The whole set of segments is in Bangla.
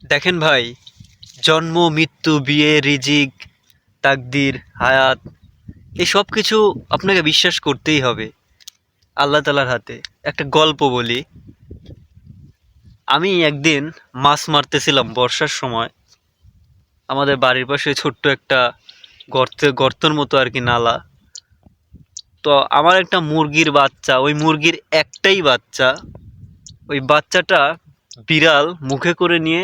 দেখেন ভাই, জন্ম মৃত্যু বিয়ে রিজিক তাকদির হায়াত এই সব কিছু আপনাকে বিশ্বাস করতেই হবে আল্লাহ তালার হাতে। একটা গল্প বলি। আমি একদিন মাছ মারতেছিলাম বর্ষার সময়। আমাদের বাড়ির পাশে ছোট্ট একটা গর্তের মতো আর কি নালা। তো আমার একটা মুরগির বাচ্চা, ওই মুরগির একটাই বাচ্চা, ওই বাচ্চাটা বিড়াল মুখে করে নিয়ে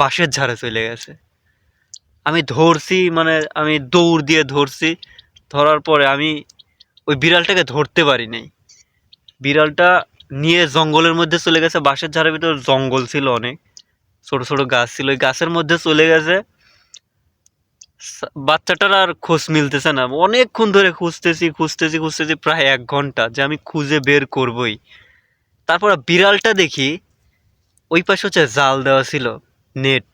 বাঁশের ঝাড়ে চলে গেছে। আমি ধরছি, মানে আমি দৌড় দিয়ে ধরছি। ধরার পরে আমি ওই বিড়ালটাকে ধরতে পারি নাই। বিড়ালটা নিয়ে জঙ্গলের মধ্যে চলে গেছে। বাঁশের ঝাড়ের ভিতর জঙ্গল ছিল, অনেক ছোট ছোট গাছ ছিল, ওই গাছের মধ্যে চলে গেছে। বাচ্চাটার আর খোঁজ মিলতেছে না। অনেকক্ষণ ধরে খুঁজতেছি খুঁজতেছি খুঁজতেছি, প্রায় 1 ঘন্টা, যে আমি খুঁজে বের করবই। তারপর বিড়ালটা দেখি ওই পাশে হচ্ছে জাল দেওয়া ছিল, নেট।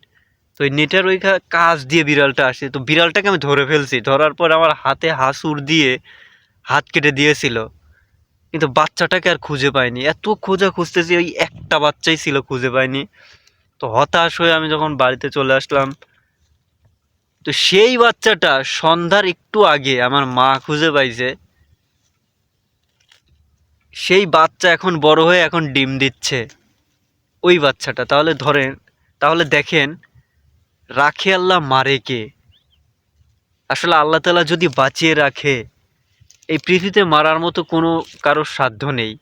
তো ওই নেটের ওই কাজ দিয়ে বিড়ালটা আসে। তো বিড়ালটাকে আমি ধরে ফেলছি। ধরার পর আমার হাতে হাসুর দিয়ে হাত কেটে দিয়েছিল। কিন্তু বাচ্চাটাকে আর খুঁজে পাইনি। এত খোঁজা খুঁজতেছি, ওই একটা বাচ্চাই ছিল, খুঁজে পাইনি। তো হতাশ হয়ে আমি যখন বাড়িতে চলে আসলাম, তো সেই বাচ্চাটা সন্ধ্যার একটু আগে আমার মা খুঁজে পাইছে। সেই বাচ্চা এখন বড় হয়ে এখন ডিম দিচ্ছে, ওই বাচ্চাটা। তাহলে ধরেন, তাহলে দেখেন, রাখে আল্লাহ মারে কে? আসলে আল্লাহ তাআলা যদি বাঁচিয়ে রাখে, এই পৃথিবীতে মারার মতো কোনো কারোর সাধ্য নেই।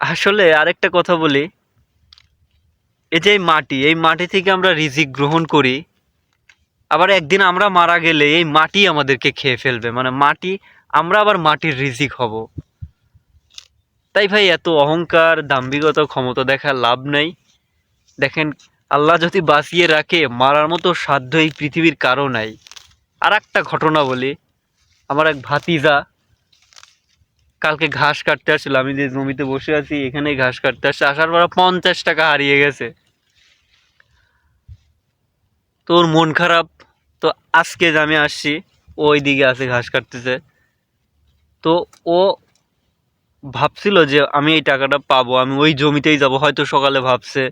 আসলে আরেকটা কথা বলি, এই যে এই মাটি থেকে আমরা রিজিক গ্রহণ করি। আবার একদিন আমরা মারা গেলে এই মাটি আমাদেরকে খেয়ে ফেলবে, মানে মাটি, আমরা আবার মাটির রিজিক হব। তাই ভাই, এত অহংকার দাম্ভিকতা ক্ষমতা দেখার লাভ নাই। দেখেন, আল্লাহ যদি বাঁচিয়ে রাখে, মারার মতো সাধ্য এই পৃথিবীর কারো নাই। আর একটা ঘটনা বলি। আমার এক ভাতিজা কালকে ঘাস কাটতে আসছিল। আমি যে জমিতে বসে আছি, এখানে ঘাস কাটতে আসছে। আসার পর 50 টাকা হারিয়ে গেছে। তো ওর মন খারাপ। তো আজকে যে আমি আসছি, ও ওইদিকে আছে, ঘাস কাটতেছে। তো ও ভাবছিল যে আমি এই টাকাটা পাবো, আমি ওই জমিতেই যাব, হয়তো সকালে ভাবছে।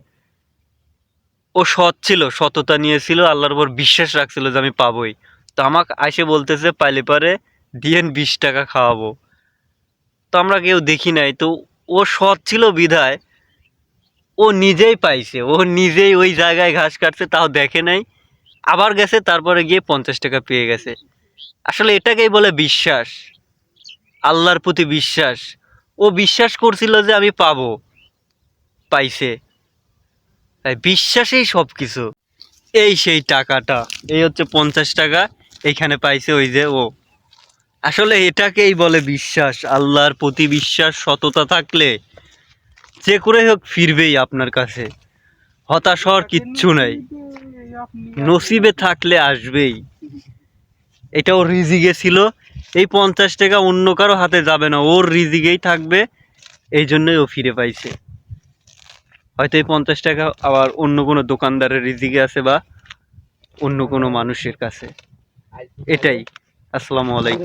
ও সৎ ছিল, সততা নিয়েছিল, আল্লাহর উপর বিশ্বাস রাখছিল যে আমি পাবোই। তো আমাকে এসে বলতেছে, পাইলে পারে দিয়েন 20 টাকা খাওয়াবো। তো আমরা কেউ দেখি নাই। তো ও সৎ ছিল বিধায় ও নিজেই পাইছে, ও নিজেই ওই জায়গায় ঘাস কাটছে, তাও দেখে নাই। আবার গেছে, তারপরে গিয়ে 50 টাকা পেয়ে গেছে। আসলে এটাকেই বলে বিশ্বাস, আল্লাহর প্রতি বিশ্বাস। ও বিশ্বাস করছিল যে আমি পাবো, পাইছে। তাই বিশ্বাসেই সব কিছু। এই সেই টাকাটা, এই হচ্ছে 50 টাকা, এইখানে পাইছে ওই যে ও। আসলে এটাকেই বলে বিশ্বাস, আল্লাহর প্রতি বিশ্বাস। সততা থাকলে যে করে হোক ফিরবেই আপনার কাছে। হতাশ হওয়ার কিচ্ছু নাই, নসিবে থাকলে আসবেই। এটা ওর রিজিকে ছিল। এই 50 টাকা অন্য কারো হাতে যাবে না, ওর রিজিকেই থাকবে। এই জন্যই ও ফিরে পাইছে। হয়তো এই 50 টাকা আবার অন্য কোনো দোকানদারের রিজিকে আছে, বা অন্য কোনো মানুষের কাছে। এটাই। আসসালামু আলাইকুম।